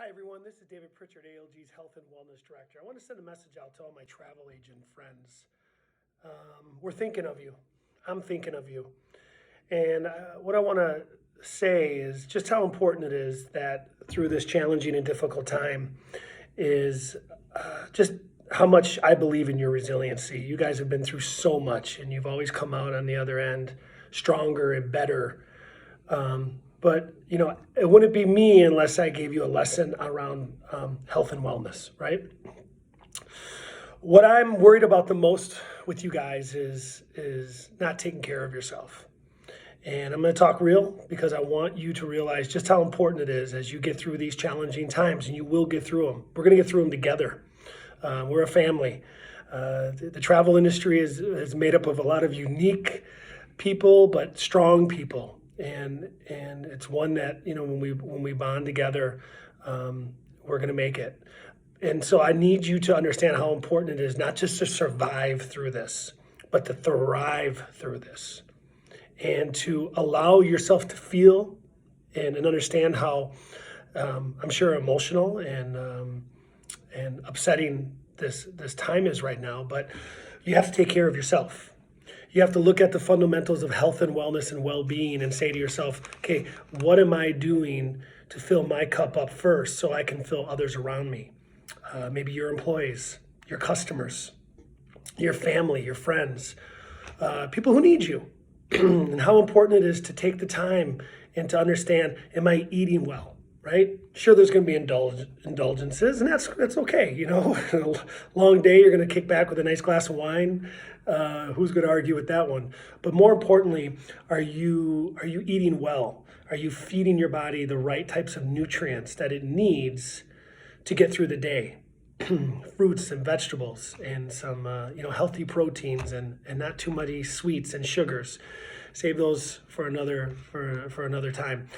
Hi, everyone. This is David Pritchard, ALG's Health and Wellness Director. I want to send a message out to all my travel agent friends. We're thinking of you. I'm thinking of you. And what I want to say is just how important it is that through this challenging and difficult time is just how much I believe in your resiliency. You guys have been through so much, and you've always come out on the other end stronger and better. But, it wouldn't be me unless I gave you a lesson around health and wellness, right? What I'm worried about the most with you guys is not taking care of yourself. And I'm going to talk real because I want you to realize just how important it is as you get through these challenging times, and you will get through them. We're going to get through them together. We're a family. The travel industry is made up of a lot of unique people, but strong people. And it's one that, when we bond together, we're going to make it. And so I need you to understand how important it is not just to survive through this, but to thrive through this, and to allow yourself to feel and understand how I'm sure emotional and upsetting this time is right now. But you have to take care of yourself. You have to look at the fundamentals of health and wellness and well-being and say to yourself, okay, what am I doing to fill my cup up first so I can fill others around me? Maybe your employees, your customers, your family, your friends, people who need you. And how important it is to take the time and to understand, am I eating well? Right? Sure, there's going to be indulgences, and that's okay. A long day, you're going to kick back with a nice glass of wine. Who's going to argue with that one? But more importantly, are you eating well? Are you feeding your body the right types of nutrients that it needs to get through the day? Fruits and vegetables and some healthy proteins and not too many sweets and sugars. Save those for another time.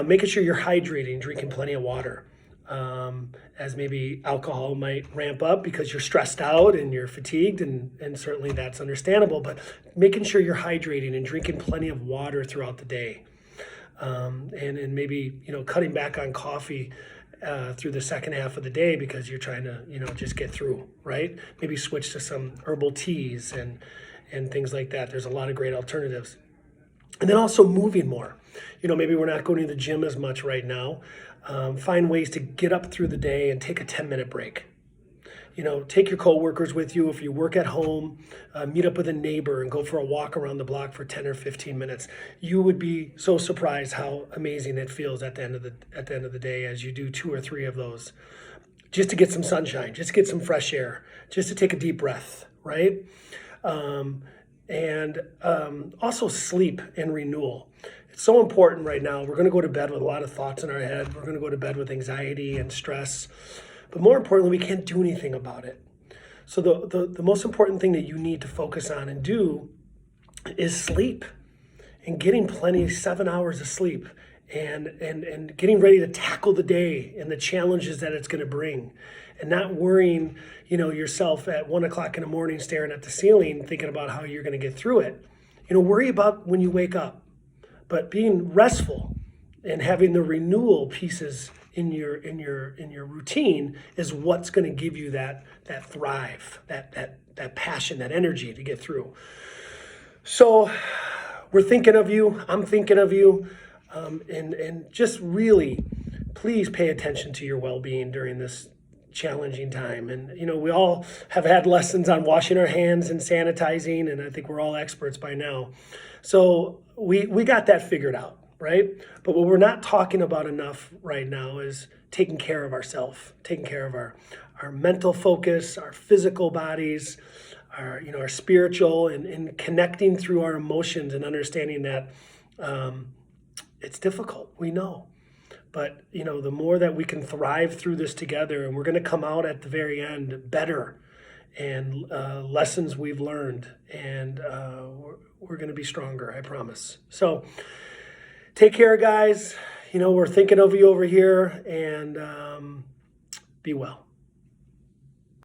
Making sure you're hydrating, drinking plenty of water, as maybe alcohol might ramp up because you're stressed out and you're fatigued, and certainly that's understandable, but making sure you're hydrating and drinking plenty of water throughout the day, and maybe cutting back on coffee through the second half of the day because you're trying to just get through, right? Maybe switch to some herbal teas and things like that. There's a lot of great alternatives. And then also moving more. Maybe we're not going to the gym as much right now. Find ways to get up through the day and take a 10-minute break. Take your coworkers with you. If you work at home, meet up with a neighbor and go for a walk around the block for 10 or 15 minutes. You would be so surprised how amazing it feels at the end of the day as you do 2 or 3 of those. Just to get some sunshine, just to get some fresh air, just to take a deep breath, right? And also sleep and renewal. It's so important right now. We're going to go to bed with a lot of thoughts in our head. We're going to go to bed with anxiety and stress. But more importantly, we can't do anything about it. So the most important thing that you need to focus on and do is sleep, and getting 7 hours of sleep, and getting ready to tackle the day and the challenges that it's going to bring, and not worrying yourself at 1 o'clock in the morning staring at the ceiling thinking about how you're going to get through it. Worry about when you wake up, but being restful and having the renewal pieces in your routine is what's going to give you that thrive, that passion, that energy to get through. So we're thinking of you. I'm thinking of you. And just really, please pay attention to your well-being during this challenging time. And, we all have had lessons on washing our hands and sanitizing, and I think we're all experts by now. So we got that figured out, right? But what we're not talking about enough right now is taking care of ourselves, taking care of our mental focus, our physical bodies, our spiritual, and connecting through our emotions and understanding that it's difficult, we know. But, the more that we can thrive through this together, and we're going to come out at the very end better, and lessons we've learned, and we're going to be stronger, I promise. So take care, guys. We're thinking of you over here, and be well.